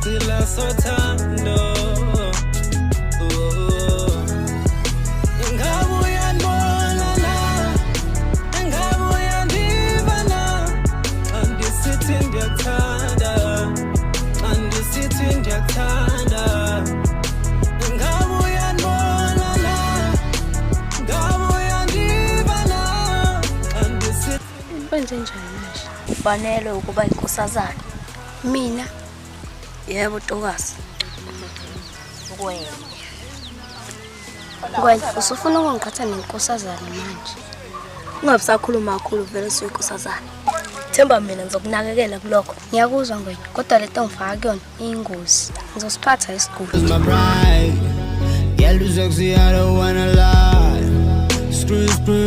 ngicila sothando. Ngabe uyandibona na, ngabe uyandiva na, xa ndisithi ndiyakuthanda, xa ndisithi ndiyakuthanda. Ngabe uyandibona na, ngabe uyandiva na, xa ndisithi. Kwenze njani manje? Ufanele ukuba inkosazana. Mina Yebo Ntokazi. Wena. Ngwenya usufuna ukungiqhatha nenkosazana manje. Ungabisakhuluma kakhulu vele usuyinkosazana. Themba mina ngizokunakekela kulokho. Ngiyakuzwa Ngwenya, kodwa le nto ngifaka kuyona iyingozi. Ngizosiphatha isiguli. My bride, yeah, lose I don't wanna lie. Screw